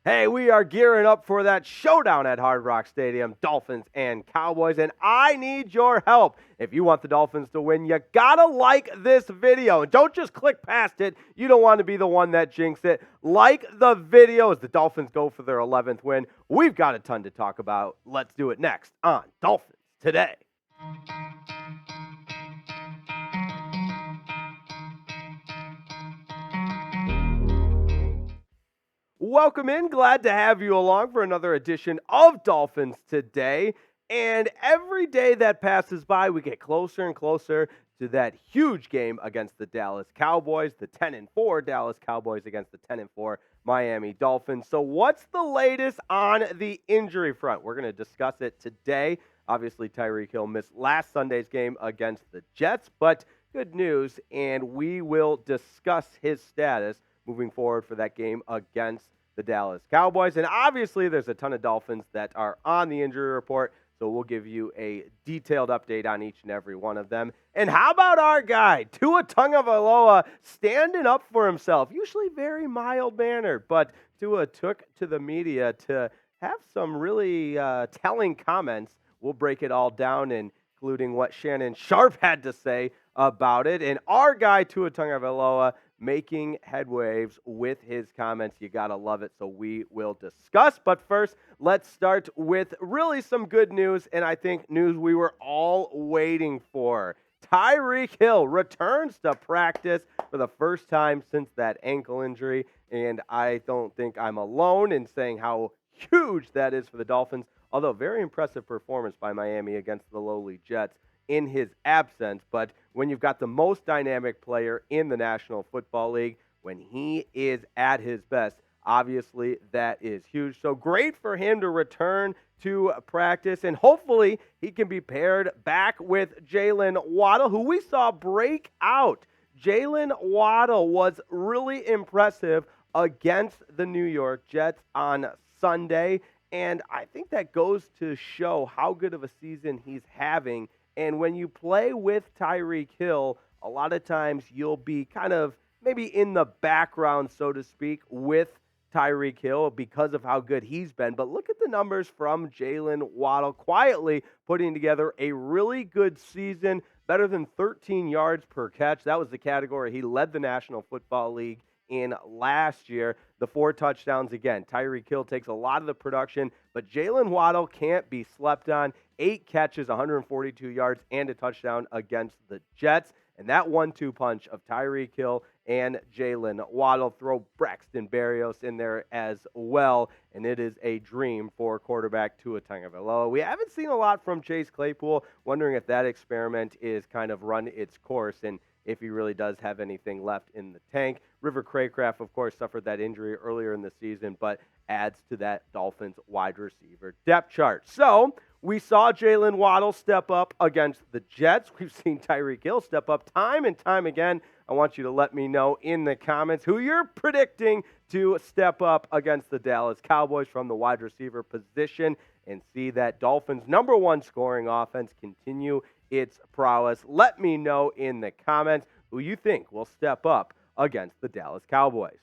Hey, we are gearing up for that showdown at Hard Rock Stadium, Dolphins and Cowboys, and I need your help. If you want the Dolphins to win, you gotta like this video. And don't just click past it. You don't want to be the one that jinxes it. Like the video as the Dolphins go for their 11th win. We've got a ton to talk about. Let's do it next on Dolphins Today. Welcome in. Glad to have you along for another edition of Dolphins Today. And every day that passes by, we get closer and closer to that huge game against the Dallas Cowboys, the 10-4 Dallas Cowboys against the 10-4 Miami Dolphins. So what's the latest on the injury front? We're going to discuss it today. Obviously, Tyreek Hill missed last Sunday's game against the Jets, but good news, and we will discuss his status moving forward for that game against the Dallas Cowboys. And obviously, there's a ton of Dolphins that are on the injury report, so we'll give you a detailed update on each and every one of them. And how about our guy, Tua Tagovailoa, standing up for himself? Usually very mild-mannered, but Tua took to the media to have some really telling comments. We'll break it all down, including what Shannon Sharpe had to say about it. And our guy, Tua Tagovailoa, making headwaves with his comments. You got to love it, so we will discuss. But first, let's start with really some good news, and I think news we were all waiting for. Tyreek Hill returns to practice for the first time since that ankle injury, and I don't think I'm alone in saying how huge that is for the Dolphins, although very impressive performance by Miami against the lowly Jets in his absence. But when you've got the most dynamic player in the National Football League, when he is at his best, obviously that is huge. So great for him to return to practice, and hopefully he can be paired back with Jaylen Waddle, who we saw break out. Jaylen Waddle was really impressive against the New York Jets on Sunday, and I think that goes to show how good of a season he's having. And when you play with Tyreek Hill, a lot of times you'll be kind of maybe in the background, so to speak, with Tyreek Hill because of how good he's been. But look at the numbers from Jaylen Waddle, quietly putting together a really good season, better than 13 yards per catch. That was the category he led the National Football League in last year. The 4 touchdowns again. Tyreek Hill takes a lot of the production, but Jaylen Waddle can't be slept on. 8 catches, 142 yards, and a touchdown against the Jets. And that 1-2 punch of Tyreek Hill and Jaylen Waddle, throw Braxton Berrios in there as well, and it is a dream for quarterback Tua Tagovailoa. We haven't seen a lot from Chase Claypool, wondering if that experiment is kind of run its course and if he really does have anything left in the tank. River Craycraft, of course, suffered that injury earlier in the season, but adds to that Dolphins wide receiver depth chart. So we saw Jaylen Waddle step up against the Jets. We've seen Tyreek Hill step up time and time again. I want you to let me know in the comments who you're predicting to step up against the Dallas Cowboys from the wide receiver position and see that Dolphins' #1 scoring offense continue its prowess. Let me know in the comments who you think will step up against the Dallas Cowboys.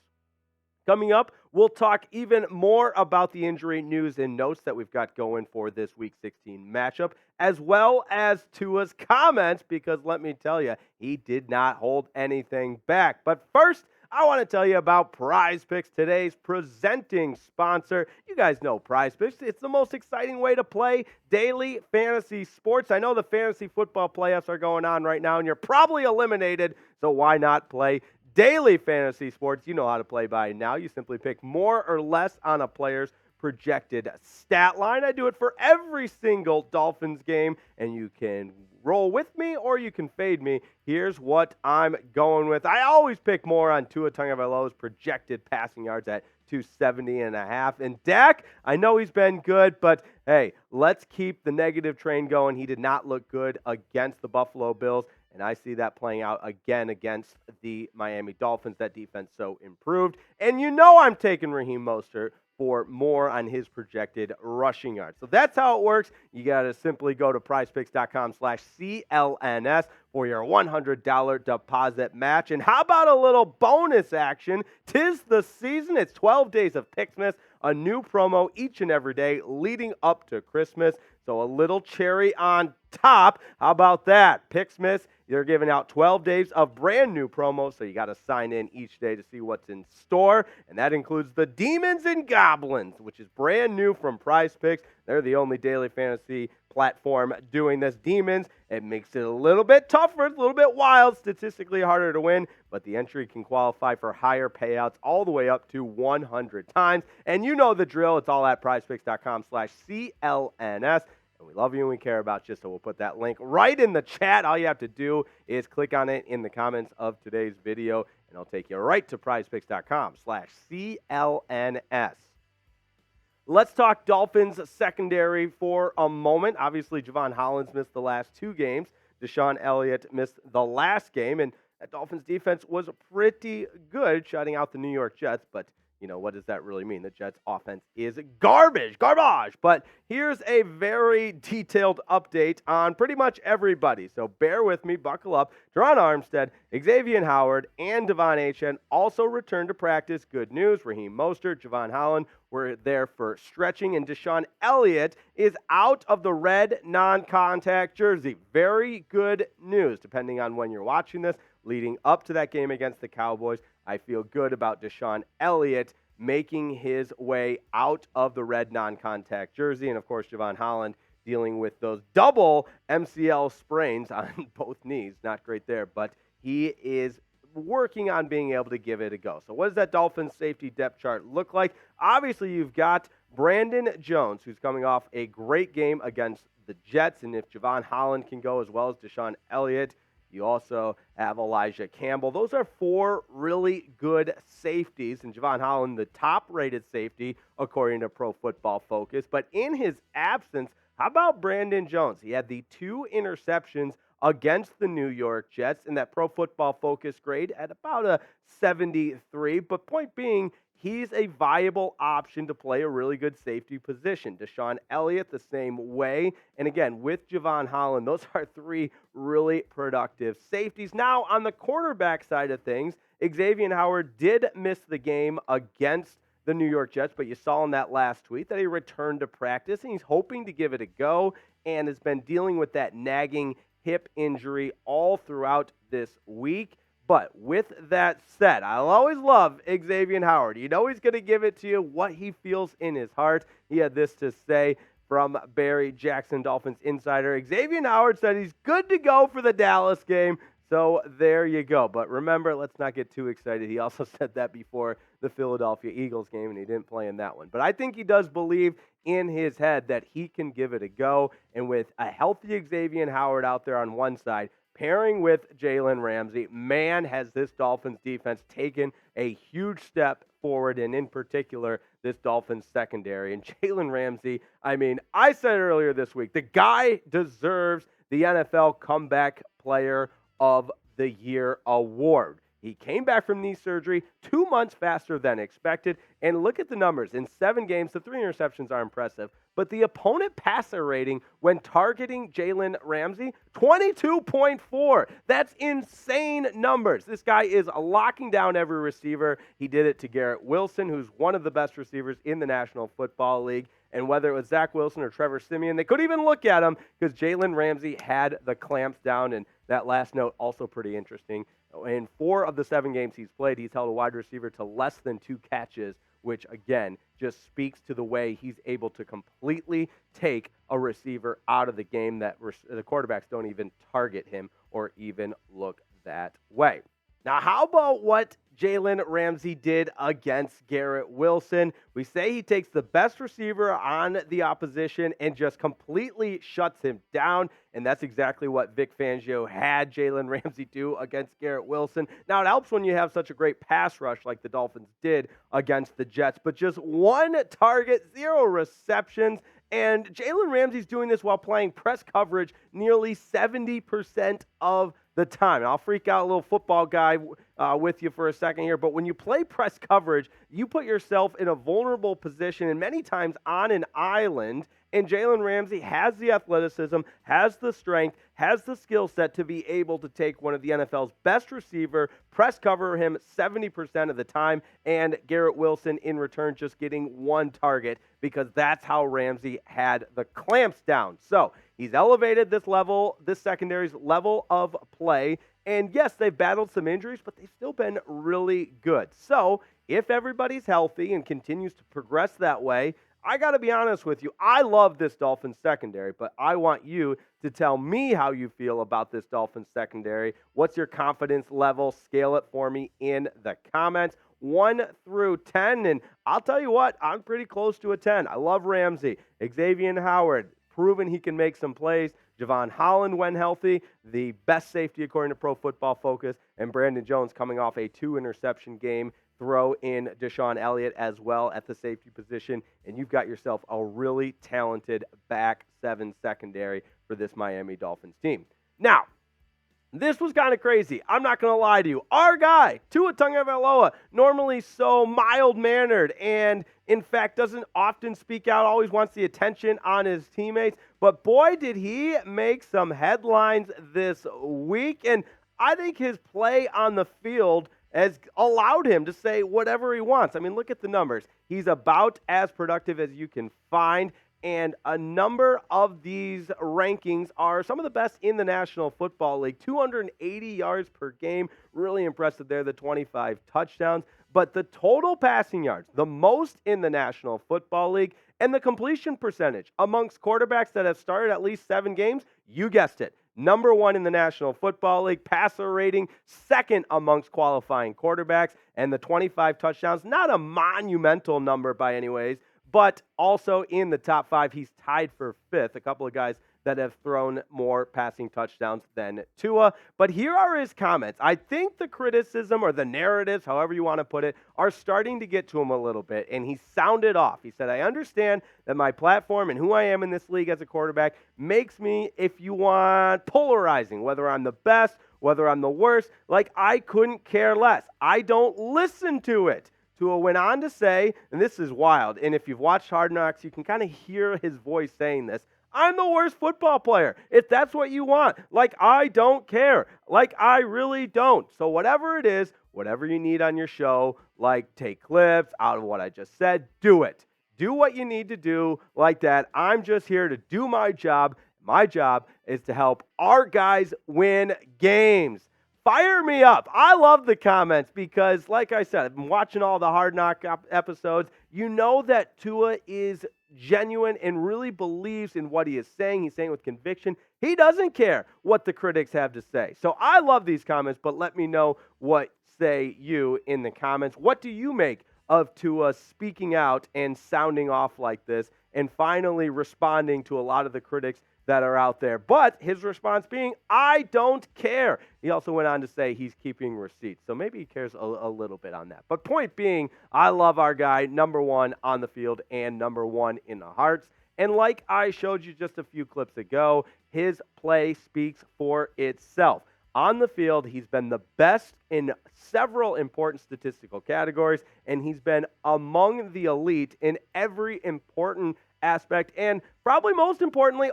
Coming up, we'll talk even more about the injury news and notes that we've got going for this Week 16 matchup, as well as Tua's comments, because let me tell you, he did not hold anything back. But first, I want to tell you about Prize Picks, today's presenting sponsor. You guys know Prize Picks. It's the most exciting way to play daily fantasy sports. I know the fantasy football playoffs are going on right now, and you're probably eliminated, so why not play daily fantasy sports? You know how to play by now. You simply pick more or less on a player's projected stat line. I do it for every single Dolphins game, and you can roll with me or you can fade me. Here's what I'm going with. I always pick more on Tua Tagovailoa's projected passing yards at 270.5. And Dak, I know he's been good, but hey, let's keep the negative train going. He did not look good against the Buffalo Bills, and I see that playing out again against the Miami Dolphins. That defense so improved. And you know I'm taking Raheem Mostert for more on his projected rushing yards. So that's how it works. You got to simply go to prizepicks.com/CLNS for your $100 deposit match. And how about a little bonus action? 'Tis the season. It's 12 days of Picksmas, a new promo each and every day leading up to Christmas. So a little cherry on top. How about that? Picksmas, they're giving out 12 days of brand new promos, so you got to sign in each day to see what's in store. And that includes the Demons and Goblins, which is brand new from Prize Picks. They're the only daily fantasy platform doing this. Demons, it makes it a little bit tougher, a little bit wild, statistically harder to win, but the entry can qualify for higher payouts all the way up to 100 times. And you know the drill. It's all at prizepicks.com/CLNS. And we love you and we care about you, so we'll put that link right in the chat. All you have to do is click on it in the comments of today's video, and it'll take you right to prizepicks.com/CLNS. Let's talk Dolphins secondary for a moment. Obviously, Jevon Holland missed the last two games. Deshaun Elliott missed the last game, and that Dolphins defense was pretty good, shutting out the New York Jets, but what does that really mean? The Jets' offense is garbage. But here's a very detailed update on pretty much everybody. So bear with me, buckle up. Teron Armstead, Xavien Howard, and Devon Achane also returned to practice. Good news. Raheem Mostert, Jevon Holland were there for stretching, and Deshaun Elliott is out of the red non-contact jersey. Very good news, depending on when you're watching this. Leading up to that game against the Cowboys, I feel good about Deshaun Elliott making his way out of the red non-contact jersey. And, of course, Jevon Holland dealing with those double MCL sprains on both knees. Not great there, but he is working on being able to give it a go. So what does that Dolphins safety depth chart look like? Obviously, you've got Brandon Jones, who's coming off a great game against the Jets. And if Jevon Holland can go as well as Deshaun Elliott, you also have Elijah Campbell. Those are four really good safeties, and Jevon Holland, the top-rated safety, according to Pro Football Focus. But in his absence, how about Brandon Jones? He had the 2 interceptions against the New York Jets, and that Pro Football Focus grade at about a 73. But point being, he's a viable option to play a really good safety position. Deshaun Elliott, the same way. And again, with Jevon Holland, those are 3 really productive safeties. Now, on the cornerback side of things, Xavien Howard did miss the game against the New York Jets, but you saw in that last tweet that he returned to practice, and he's hoping to give it a go and has been dealing with that nagging hip injury all throughout this week. But with that said, I'll always love Xavien Howard. He's going to give it to you what he feels in his heart. He had this to say from Barry Jackson, Dolphins insider. Xavien Howard said he's good to go for the Dallas game. So there you go. But remember, let's not get too excited. He also said that before the Philadelphia Eagles game, and he didn't play in that one. But I think he does believe in his head that he can give it a go. And with a healthy Xavien Howard out there on one side, pairing with Jaylen Ramsey, man, has this Dolphins defense taken a huge step forward, and in particular, this Dolphins secondary. And Jaylen Ramsey, I said earlier this week, the guy deserves the NFL Comeback Player of the Year award. He came back from knee surgery 2 months faster than expected. And look at the numbers. In 7 games, the 3 interceptions are impressive. But the opponent passer rating when targeting Jaylen Ramsey, 22.4. That's insane numbers. This guy is locking down every receiver. He did it to Garrett Wilson, who's one of the best receivers in the National Football League. And whether it was Zach Wilson or Trevor Siemian, they couldn't even look at him because Jaylen Ramsey had the clamps down. And that last note, also pretty interesting. In 4 of the 7 games he's played, he's held a wide receiver to less than 2 catches, which, again, just speaks to the way he's able to completely take a receiver out of the game that the quarterbacks don't even target him or even look that way. Now, how about what Jaylen Ramsey did against Garrett Wilson? We say he takes the best receiver on the opposition and just completely shuts him down, and that's exactly what Vic Fangio had Jaylen Ramsey do against Garrett Wilson. Now, it helps when you have such a great pass rush like the Dolphins did against the Jets, but just 1 target, 0 receptions, and Jaylen Ramsey's doing this while playing press coverage nearly 70% of the time. I'll freak out a little football guy with you for a second here, but when you play press coverage, you put yourself in a vulnerable position and many times on an island. And Jaylen Ramsey has the athleticism, has the strength, has the skill set to be able to take one of the NFL's best receiver, press cover him 70% of the time, and Garrett Wilson in return just getting one target because that's how Ramsey had the clamps down. So he's elevated this secondary's level of play. And yes, they've battled some injuries, but they've still been really good. So if everybody's healthy and continues to progress that way, I got to be honest with you. I love this Dolphins secondary, but I want you to tell me how you feel about this Dolphins secondary. What's your confidence level? Scale it for me in the comments. 1 through 10, and I'll tell you what, I'm pretty close to a 10. I love Ramsey. Xavien Howard, proven he can make some plays. Jevon Holland, when healthy, the best safety according to Pro Football Focus, and Brandon Jones coming off a 2-interception game. Throw in Deshaun Elliott as well at the safety position, and you've got yourself a really talented back seven secondary for this Miami Dolphins team. Now, this was kind of crazy. I'm not going to lie to you. Our guy, Tua Tagovailoa, normally so mild-mannered and, in fact, doesn't often speak out, always wants the attention on his teammates. But, boy, did he make some headlines this week. And I think his play on the field has allowed him to say whatever he wants. I mean, look at the numbers. He's about as productive as you can find. And a number of these rankings are some of the best in the National Football League. 280 yards per game. Really impressive there, the 25 touchdowns. But the total passing yards, the most in the National Football League, and the completion percentage amongst quarterbacks that have started at least 7 games, you guessed it. Number 1 in the National Football League, passer rating, second amongst qualifying quarterbacks, and the 25 touchdowns, not a monumental number by any ways, but also in the top 5, he's tied for 5th. A couple of guys that have thrown more passing touchdowns than Tua. But here are his comments. I think the criticism or the narratives, however you want to put it, are starting to get to him a little bit. And he sounded off. He said, I understand that my platform and who I am in this league as a quarterback makes me, if you want, polarizing, whether I'm the best, whether I'm the worst. Like, I couldn't care less. I don't listen to it. Tua went on to say, and this is wild, and if you've watched Hard Knocks, you can kind of hear his voice saying this, I'm the worst football player. If that's what you want, like, I don't care. Like, I really don't. So whatever it is, whatever you need on your show, like take clips out of what I just said, do it. Do what you need to do like that. I'm just here to do my job. My job is to help our guys win games. Fire me up. I love the comments because, like I said, I've been watching all the Hard Knock episodes. You know that Tua is genuine and really believes in what he is saying. He's saying with conviction. He doesn't care what the critics have to say. So I love these comments, but let me know what say you in the comments. What do you make of Tua speaking out and sounding off like this and finally responding to a lot of the critics that are out there? But his response being, I don't care. He also went on to say he's keeping receipts. So maybe he cares a little bit on that. But point being, I love our guy, number 1 on the field and number 1 in the hearts. And like I showed you just a few clips ago, his play speaks for itself. On the field, he's been the best in several important statistical categories, and he's been among the elite in every important aspect, and probably most importantly,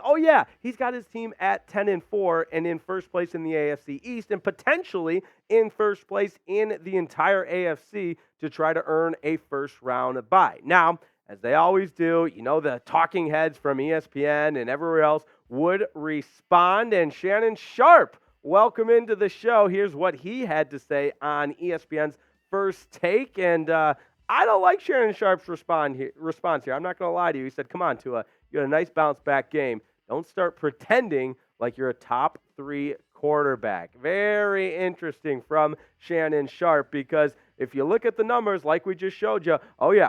he's got his team at 10-4 and in first place in the AFC East and potentially in first place in the entire AFC to try to earn a first-round bye. Now, as they always do, you know, the talking heads from ESPN and everywhere else would respond, and Shannon Sharpe, welcome into the show. Here's what he had to say on ESPN's First Take, and I don't like Shannon Sharpe's response here. I'm not going to lie to you. He said, come on, Tua, you had a nice bounce-back game. Don't start pretending like you're a top 3 quarterback. Very interesting from Shannon Sharpe because if you look at the numbers like we just showed you,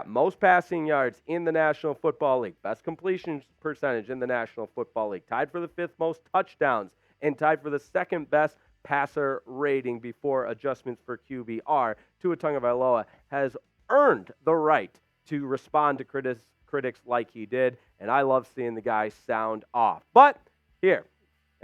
most passing yards in the National Football League, best completion percentage in the National Football League, tied for the 5th most touchdowns, and tied for the 2nd best passer rating before adjustments for QBR. Tua Tagovailoa has earned the right to respond to critics like he did, and I love seeing the guy sound off. But here,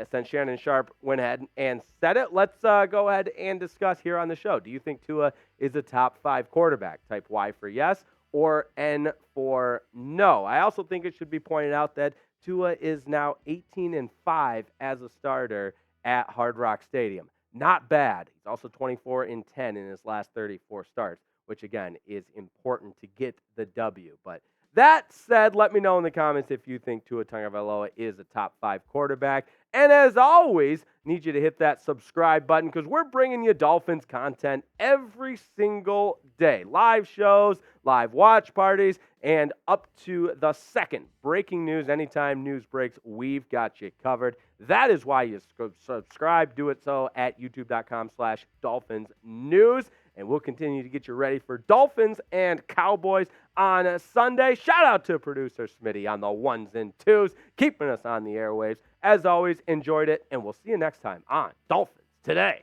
Since Shannon Sharp went ahead and said it, let's go ahead and discuss here on the show. Do you think Tua is a top 5 quarterback? Type Y for yes or N for no. I also think it should be pointed out that Tua is now 18-5 as a starter at Hard Rock Stadium. Not bad. He's also 24-10 in his last 34 starts, which again is important to get the W. But that said, let me know in the comments if you think Tua Tagovailoa is a top 5 quarterback. And as always, need you to hit that subscribe button because we're bringing you Dolphins content every single day. Live shows, live watch parties, and up to the second. Breaking news, anytime news breaks, we've got you covered. That is why you subscribe. Do it so at youtube.com/Dolphins News. And we'll continue to get you ready for Dolphins and Cowboys on a Sunday. Shout out to producer Smitty on the ones and twos, keeping us on the airwaves. As always, enjoyed it, and we'll see you next time on Dolphins Today.